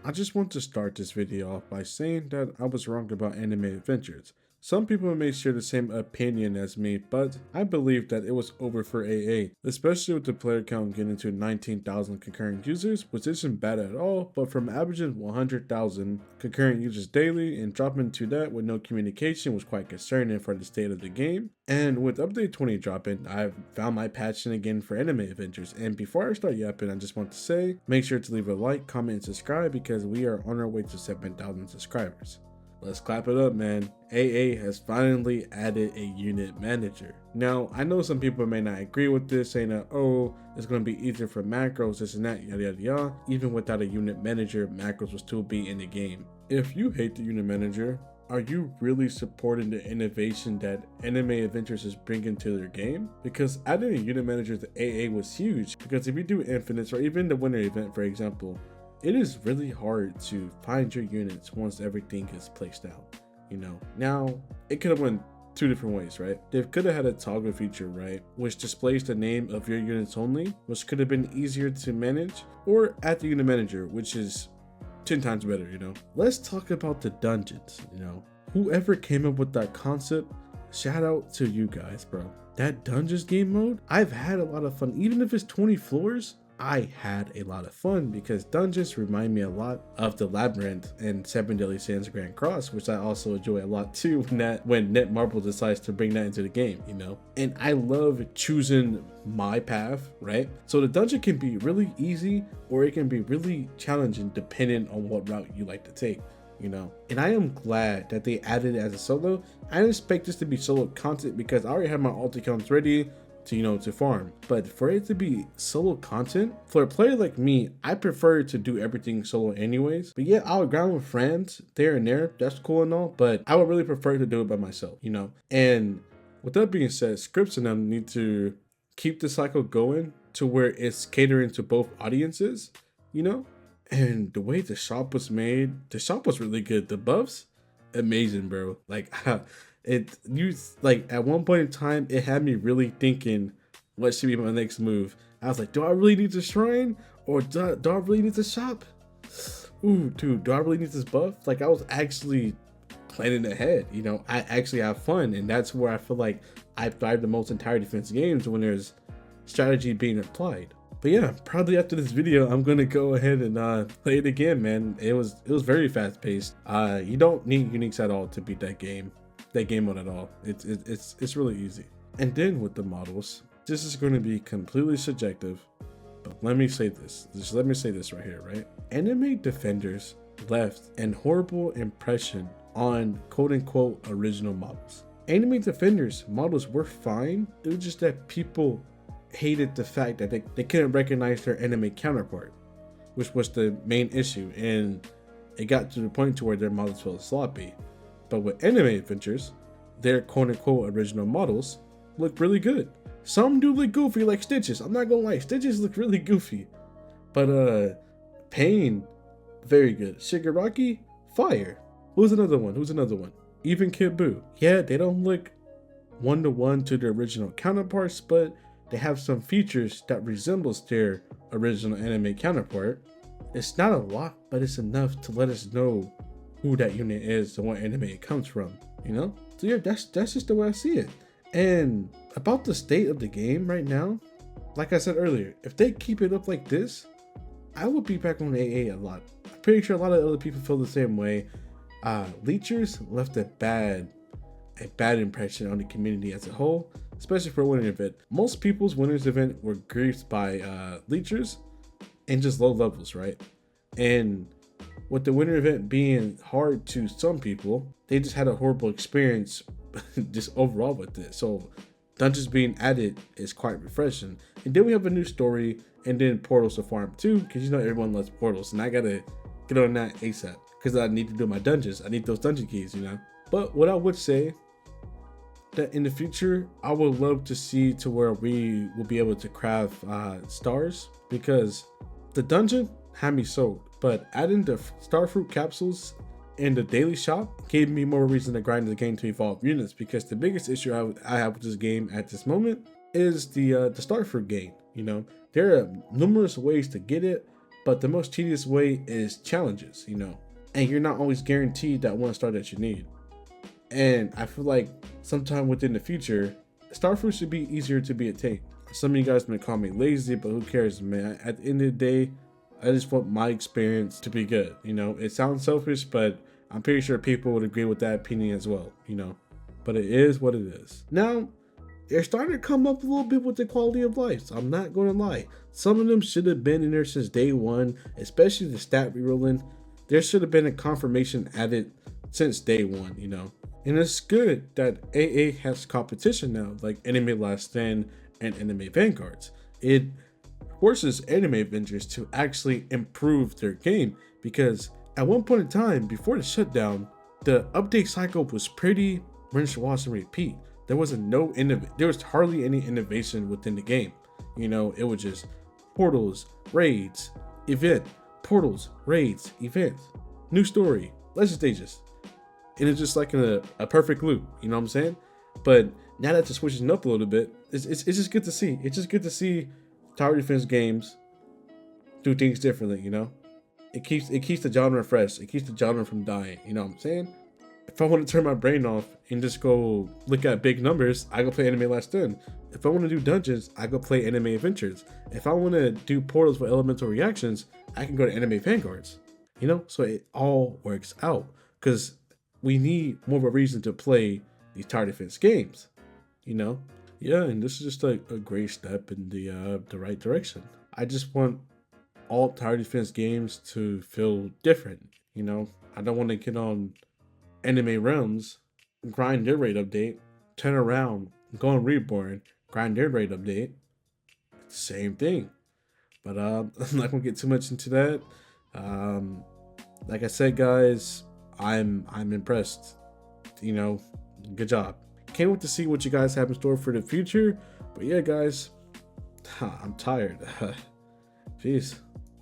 I just want to start this video off by saying that I was wrong about anime adventures. Some people may share the same opinion as me, but I believe that it was over for AA, especially with the player count getting to 19,000 concurrent users, which isn't bad at all, but from averaging 100,000 concurrent users daily and dropping to that with no communication was quite concerning for the state of the game. And with update 20 dropping, I've found my passion again for anime adventures. And before I start yapping, I just want to say, make sure to leave a like, comment, and subscribe because we are on our way to 7,000 subscribers. Let's clap it up, man. AA has finally added a unit manager. Now, I know some people may not agree with this, saying that, oh, it's going to be easier for macros, this and that, yada yada yada. Even without a unit manager, macros will still be in the game. If you hate the unit manager, are you really supporting the innovation that Anime Adventures is bringing to their game? Because adding a unit manager to AA was huge, because if you do infinites or even the winter event, for example, it is really hard to find your units once everything is placed out, you know? Now, it could have went two different ways, right? They could have had a toggle feature, right? Which displays the name of your units only, which could have been easier to manage, or add the unit manager, which is 10 times better, you know? Let's talk about the dungeons, you know? Whoever came up with that concept, shout out to you guys, bro. That dungeons game mode, I've had a lot of fun. Even if it's 20 floors, I had a lot of fun because dungeons remind me a lot of the Labyrinth and Seven Deadly Sins Grand Cross, which I also enjoy a lot too when Netmarble decides to bring that into the game, you know? And I love choosing my path, right? So the dungeon can be really easy or it can be really challenging depending on what route you like to take, you know? And I am glad that they added it as a solo. I didn't expect this to be solo content because I already have my alt accounts ready to farm, but for it to be solo content for a player like me, I prefer to do everything solo anyways. But yeah, I'll grind with friends there and there, that's cool and all, but I would really prefer to do it by myself, you know? And with that being said, scripts and them need to keep the cycle going to where it's catering to both audiences, you know? And the way the shop was made, the shop was really good. The buffs, amazing, bro. Like like at one point in time, it had me really thinking what should be my next move. I was like, do I really need the shrine or do I really need the shop? Ooh, dude, do I really need this buff? Like I was actually planning ahead, you know? I actually have fun, and that's where I feel like I thrive the most in tower defense games, when there's strategy being applied. But yeah, probably after this video, I'm gonna go ahead and play it again, man. It was very fast paced. You don't need uniques at all to beat that game mode at all. It's really easy. And then with the models, this is going to be completely subjective, but let me say this right here, right? Anime defenders left an horrible impression on quote unquote original models. Anime defenders models were fine. It was just that people hated the fact that they couldn't recognize their anime counterpart, which was the main issue, and it got to the point to where their models felt sloppy. But with anime adventures, their quote-unquote original models look really good. Some do look goofy, like Stitches. I'm not gonna lie, Stitches look really goofy. But Pain, very good. Shigaraki, fire. Who's another one? Even Kid Buu. Yeah, they don't look one-to-one to their original counterparts, but they have some features that resembles their original anime counterpart. It's not a lot, but it's enough to let us know who that unit is and what anime it comes from, you know? So yeah, that's just the way I see it. And about the state of the game right now, like I said earlier, if they keep it up like this, I will be back on AA a lot. I'm pretty sure a lot of other people feel the same way. Leechers left a bad impression on the community as a whole, especially for a winter event. Most people's winners event were griefed by leechers and just low levels, right? And with the winter event being hard to some people, they just had a horrible experience just overall with it. So dungeons being added is quite refreshing. And then we have a new story, and then portals to farm too, because you know everyone loves portals, and I gotta get on that ASAP because I need to do my dungeons. I need those dungeon keys, you know. But what I would say, that in the future, I would love to see to where we will be able to craft stars, because the dungeon had me sold. But adding the starfruit capsules in the daily shop gave me more reason to grind the game to evolve units, because the biggest issue I have with this game at this moment is the starfruit gain. You know, there are numerous ways to get it, but the most tedious way is challenges, and you're not always guaranteed that one star that you need. And I feel like sometime within the future, star fruit should be easier to be attained. Some of you guys may call me lazy, but who cares, man? At the end of the day, I just want my experience to be good. It sounds selfish, but I'm pretty sure people would agree with that opinion as well, but it is what it is. Now, they're starting to come up a little bit with the quality of life, so I'm not going to lie. Some of them should have been in there since day one, especially the stat rerolling. There should have been a confirmation added since day one, And it's good that AA has competition now, like Anime Last Stand and Anime Vanguards. It forces Anime Avengers to actually improve their game, because at one point in time, before the shutdown, the update cycle was pretty rinse, wash, and repeat. There was hardly any innovation within the game. It was just portals, raids, event, portals, raids, event, new story, legend stages. And it's just like a perfect loop, you know what I'm saying? But now that it's switching up a little bit, it's just good to see. It's just good to see tower defense games do things differently, It keeps the genre fresh. It keeps the genre from dying, you know what I'm saying? If I want to turn my brain off and just go look at big numbers, I go play Anime Last Stand. If I want to do dungeons, I go play Anime Adventures. If I want to do portals with elemental reactions, I can go to Anime Vanguards. So it all works out, because we need more of a reason to play these tower defense games, Yeah, and this is just a great step in the right direction. I just want all tower defense games to feel different, I don't want to get on Anime Realms, grind their raid update, turn around, go on Reborn, grind their raid update. Same thing. But I'm not gonna get too much into that. Like I said, guys, I'm impressed. Good job. Can't wait to see what you guys have in store for the future. But yeah, guys, I'm tired. Peace.